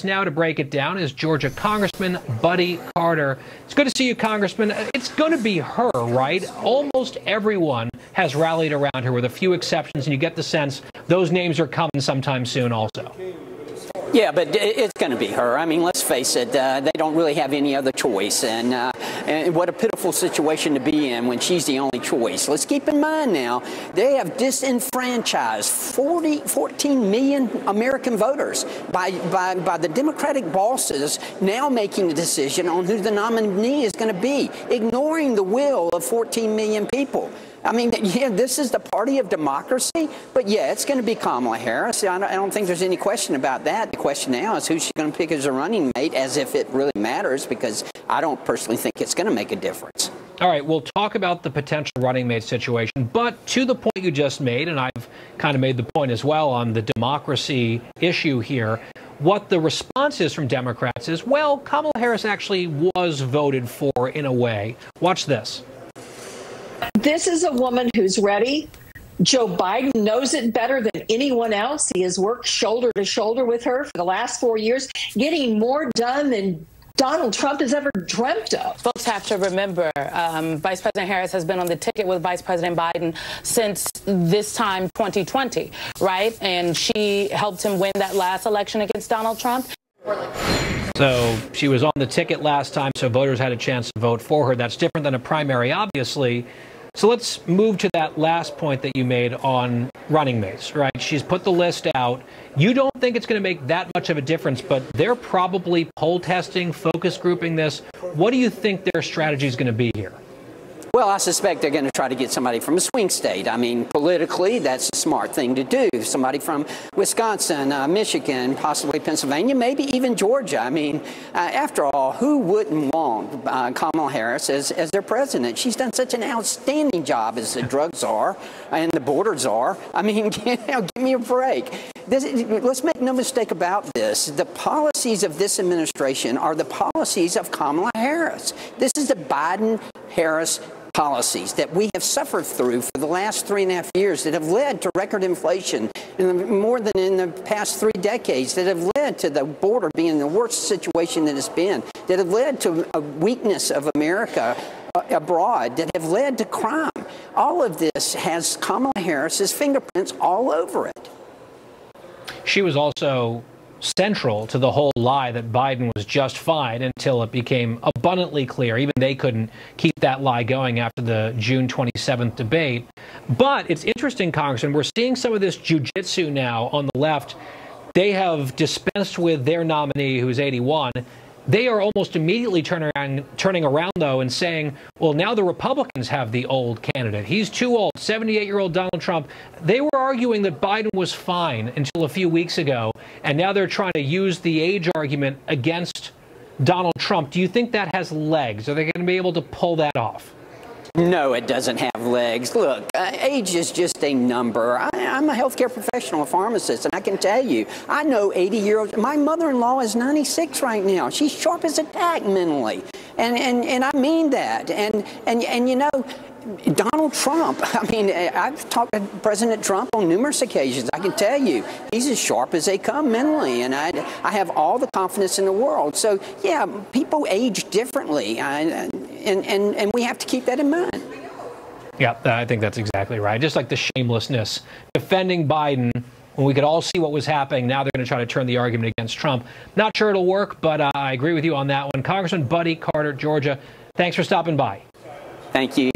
Now to break it down is Georgia Congressman Buddy Carter. It's good to see you, Congressman. It's going to be her, right? Almost everyone has rallied around her with a few exceptions, and you get the sense those names are coming sometime soon also. Yeah, but it's going to be her. I mean, let's face it, they don't really have any other choice. And what a pitiful situation to be in when she's the only choice. Let's keep in mind now, they have disenfranchised 14 million American voters by the Democratic bosses now making the decision on who the nominee is going to be, ignoring the will of 14 million people. I mean, yeah, this is the party of democracy, but yeah, it's going to be Kamala Harris. I don't think there's any question about that. The question now is who she's going to pick as a running mate, as if it really matters, because I don't personally think it's going to make a difference. All right, we'll talk about the potential running mate situation, but to the point you just made, and I've kind of made the point as well on the democracy issue here, what the response is from Democrats is, well, Kamala Harris actually was voted for in a way. Watch this. This is a woman who's ready. Joe Biden knows it better than anyone else. He has worked shoulder to shoulder with her for the last 4 years, getting more done than Donald Trump has ever dreamt of. Folks have to remember, Vice President Harris has been on the ticket with Vice President Biden since this time 2020, right? And she helped him win that last election against Donald Trump. So she was on the ticket last time, so voters had a chance to vote for her. That's different than a primary, obviously. So let's move to that last point that you made on running mates, right? She's put the list out. You don't think it's going to make that much of a difference, but they're probably poll testing, focus grouping this. What do you think their strategy is going to be here? Well, I suspect they're going to try to get somebody from a swing state. I mean, politically, that's a smart thing to do. Somebody from Wisconsin, Michigan, possibly Pennsylvania, maybe even Georgia. I mean, after all, who wouldn't want Kamala Harris as their president? She's done such an outstanding job as the drug czar and the border czar. I mean, give me a break. Let's make no mistake about this. The policies of this administration are the policies of Kamala Harris. This is the Biden-Harris policies that we have suffered through for the last 3.5 years that have led to record inflation more than in the past 3 decades, that have led to the border being the worst situation that it's been, that have led to a weakness of America abroad, that have led to crime. All of this has Kamala Harris's fingerprints all over it. She was also central to the whole lie that Biden was just fine until it became abundantly clear. Even they couldn't keep that lie going after the June 27th debate. But it's interesting, Congressman, we're seeing some of this jujitsu now on the left. They have dispensed with their nominee, who's 81. They are almost immediately turning around, though, and saying, well, now the Republicans have the old candidate. He's too old, 78-year-old Donald Trump. They were arguing that Biden was fine until a few weeks ago, and now they're trying to use the age argument against Donald Trump. Do you think that has legs? Are they going to be able to pull that off? No, it doesn't have legs. Look, age is just a number. I'm a healthcare professional, a pharmacist, and I can tell you, I know 80-year-olds. My mother-in-law is 96 right now. She's sharp as a tack mentally, and I mean that. And you know, Donald Trump, I mean, I've talked to President Trump on numerous occasions. I can tell you, he's as sharp as they come mentally, and I have all the confidence in the world. So, yeah, people age differently, and we have to keep that in mind. Yeah, I think that's exactly right. Just like the shamelessness, defending Biden when we could all see what was happening. Now they're going to try to turn the argument against Trump. Not sure it'll work, but I agree with you on that one. Congressman Buddy Carter, Georgia, thanks for stopping by. Thank you.